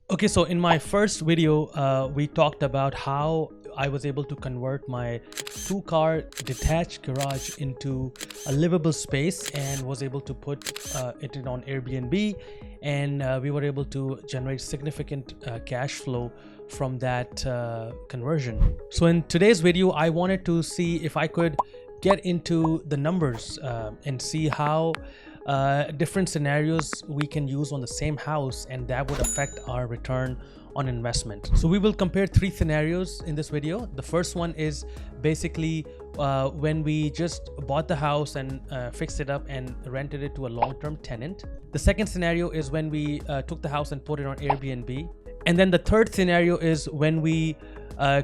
Okay, so in my first video, we talked about how I was able to convert my two-car detached garage into a livable space and was able to put it on Airbnb, and we were able to generate significant cash flow from that conversion. So in today's video, I wanted to see if I could get into the numbers and see how different scenarios we can use on the same house, and that would affect our return on investment. So we will compare three scenarios in this video. The first one is basically when we just bought the house and fixed it up and rented it to a long-term tenant. The second scenario is when we took the house and put it on Airbnb. And then the third scenario is when we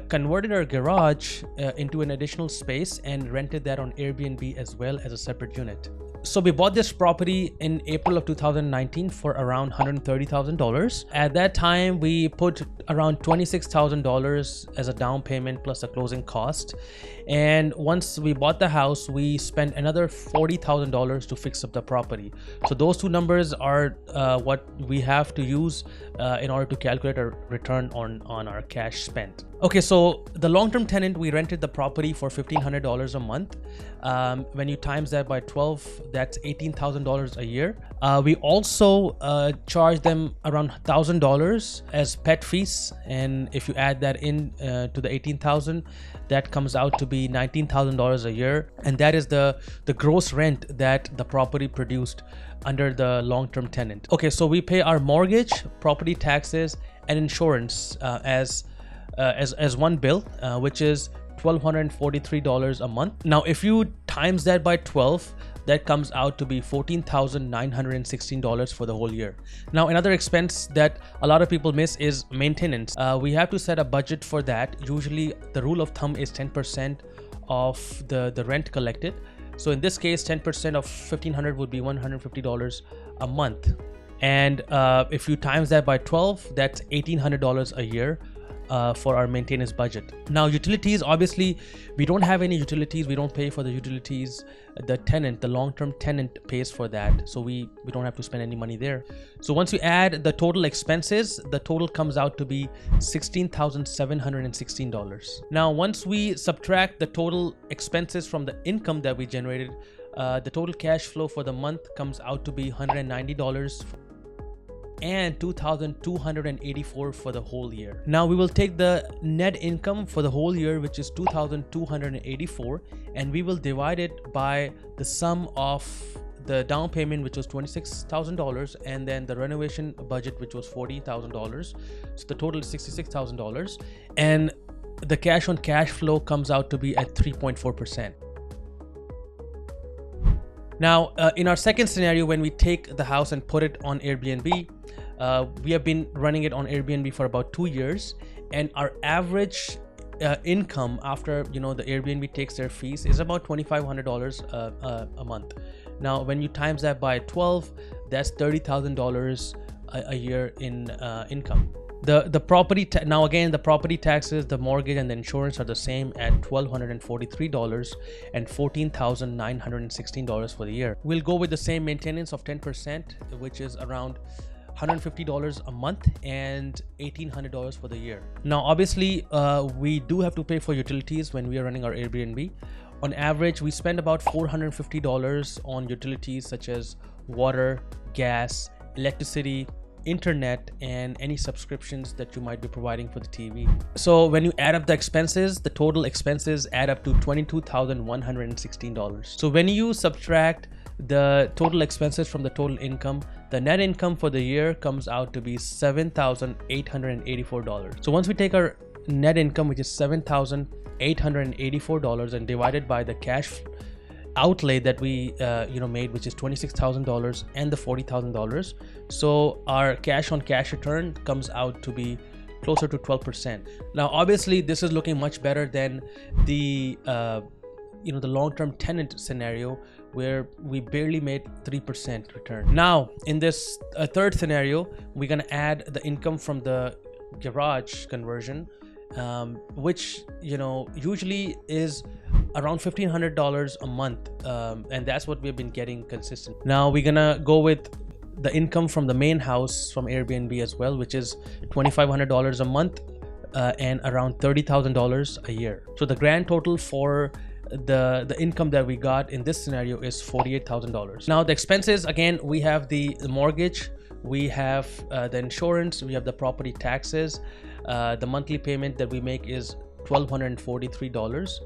converted our garage into an additional space and rented that on Airbnb as well as a separate unit. So we bought this property in April of 2019 for around $130,000. At that time, we put around $26,000 as a down payment plus a closing cost. And once we bought the house, we spent another $40,000 to fix up the property. So those two numbers are what we have to use in order to calculate our return on our cash spent. Okay, so the long-term tenant, we rented the property for $1,500 a month. When you times that by 12, that's $18,000 a year. We also charge them around $1,000 as pet fees, and if you add that in to the $18,000, that comes out to be $19,000 a year, and that is the gross rent that the property produced under the long-term tenant. Okay, so we pay our mortgage, property taxes, and insurance as one bill, which is $1,243 a month. Now, if you times that by 12, that comes out to be $14,916 for the whole year. Now, another expense that a lot of people miss is maintenance. We have to set a budget for that. Usually, the rule of thumb is 10% of the rent collected. So in this case, 10% of $1,500 would be $150 a month. And if you times that by 12, that's $1,800 a year for our maintenance budget. Now, utilities, obviously we don't have any utilities. We don't pay for the utilities. The long-term tenant pays for that, so we don't have to spend any money there. So once you add the total expenses, the total comes out to be $16,716. Now, once we subtract the total expenses from the income that we generated, the total cash flow for the month comes out to be $190 and $2,284 for the whole year. Now we will take the net income for the whole year, which is $2,284, and we will divide it by the sum of the down payment, which was $26,000, and then the renovation budget, which was $40,000. So the total is $66,000, and the cash on cash flow comes out to be at 3.4%. Now, in our second scenario, when we take the house and put it on Airbnb, we have been running it on Airbnb for about 2 years, and our average income after the Airbnb takes their fees is about $2,500 a month. Now, when you times that by 12, that's $30,000 a year in income. The property now again, the property taxes, the mortgage, and the insurance are the same at $1,243 and $14,916 for the year. We'll go with the same maintenance of 10%, which is around $150 a month and $1,800 for the year. Now, obviously, we do have to pay for utilities when we are running our Airbnb. On average, we spend about $450 on utilities such as water, gas, electricity, internet, and any subscriptions that you might be providing for the TV. So when you add up the expenses, the total expenses add up to $22,116. So when you subtract the total expenses from the total income, the net income for the year comes out to be $7,884. So once we take our net income, which is $7,884, and divide it by the cash outlay that we made, which is $26,000 and the $40,000, so our cash on cash return comes out to be closer to 12%. Now, obviously, this is looking much better than the long-term tenant scenario, where we barely made 3% return. Now, in this third scenario, we're gonna add the income from the garage conversion, which usually is around $1,500 a month, and that's what we've been getting consistent. Now we're gonna go with the income from the main house from Airbnb as well, which is $2,500 a month and around $30,000 a year. So the grand total for the income that we got in this scenario is $48,000. Now the expenses, again, we have the mortgage, we have the insurance, we have the property taxes. The monthly payment that we make is $1,243,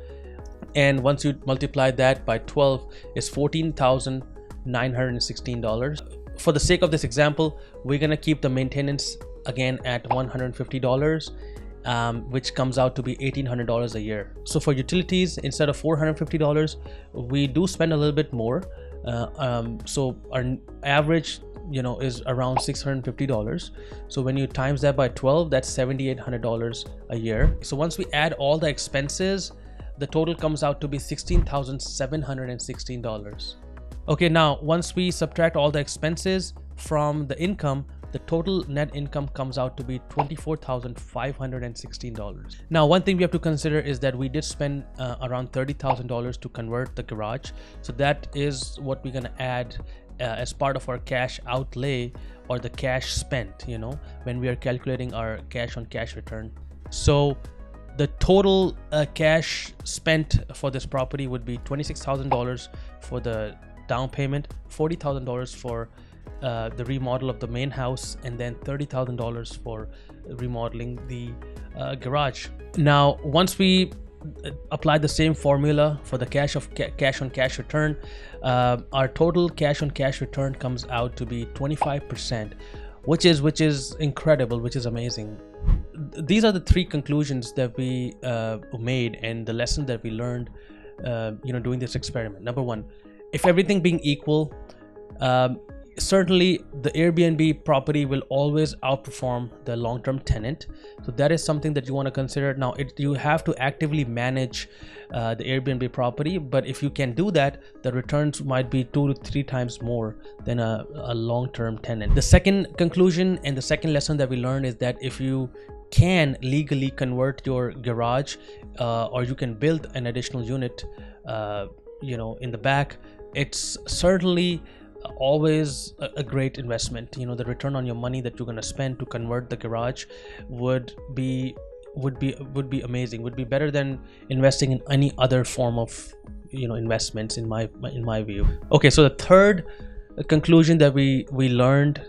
and once you multiply that by 12 is $14,916. For the sake of this example, we're gonna keep the maintenance again at $150, which comes out to be $1,800 a year. So for utilities, instead of $450, we do spend a little bit more. So our average, is around $650. So when you times that by 12, that's $7,800 a year. So once we add all the expenses, the total comes out to be $16,716. Okay, now once we subtract all the expenses from the income, the total net income comes out to be $24,516. Now, one thing we have to consider is that we did spend around $30,000 to convert the garage. So that is what we're gonna add as part of our cash outlay or the cash spent, when we are calculating our cash on cash return. So the total cash spent for this property would be $26,000 for the down payment, $40,000 for the remodel of the main house, and then $30,000 for remodeling the garage. Now, once we apply the same formula for the cash on cash return, our total cash on cash return comes out to be 25%, which is incredible, which is amazing. These are the three conclusions that we made and the lesson that we learned doing this experiment. Number one, if everything being equal, certainly the Airbnb property will always outperform the long-term tenant. So that is something that you want to consider. Now you have to actively manage the Airbnb property, but if you can do that, the returns might be 2 to 3 times more than a long-term tenant. The second conclusion and the second lesson that we learned is that if you can legally convert your garage or you can build an additional unit in the back, it's certainly always a great investment. The return on your money that you're going to spend to convert the garage would be amazing, would be better than investing in any other form of investments in my view. Okay, so the third conclusion that we learned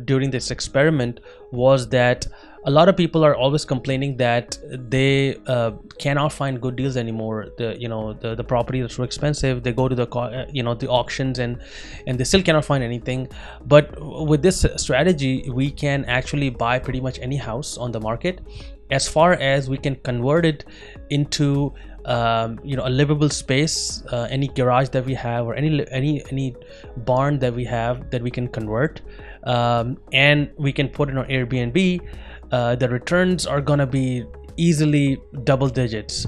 during this experiment was that a lot of people are always complaining that they cannot find good deals anymore. The property is so expensive. They go to the auctions and they still cannot find anything. But with this strategy, we can actually buy pretty much any house on the market, as far as we can convert it into a livable space. Any garage that we have or any barn that we have that we can convert, and we can put it on Airbnb. The returns are gonna be easily double digits,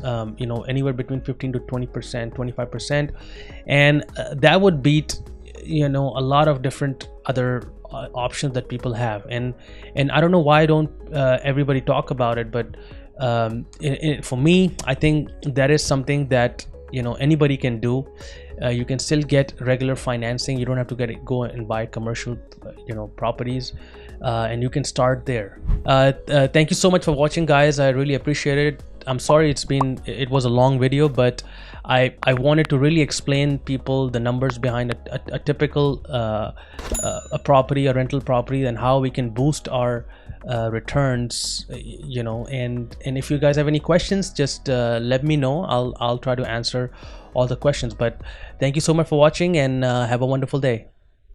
anywhere between 15 to 20%, 25%, and that would beat a lot of different other options that people have. And I don't know why don't everybody talk about it, but for me, I think that is something that anybody can do. You can still get regular financing. You don't have to go and buy commercial properties, and you can start there. Thank you so much for watching, guys. I really appreciate it. I'm sorry it was a long video, but I wanted to really explain people the numbers behind a typical a property, a rental property, and how we can boost our returns. And if you guys have any questions, just let me know. I'll try to answer all the questions. But thank you so much for watching, and have a wonderful day.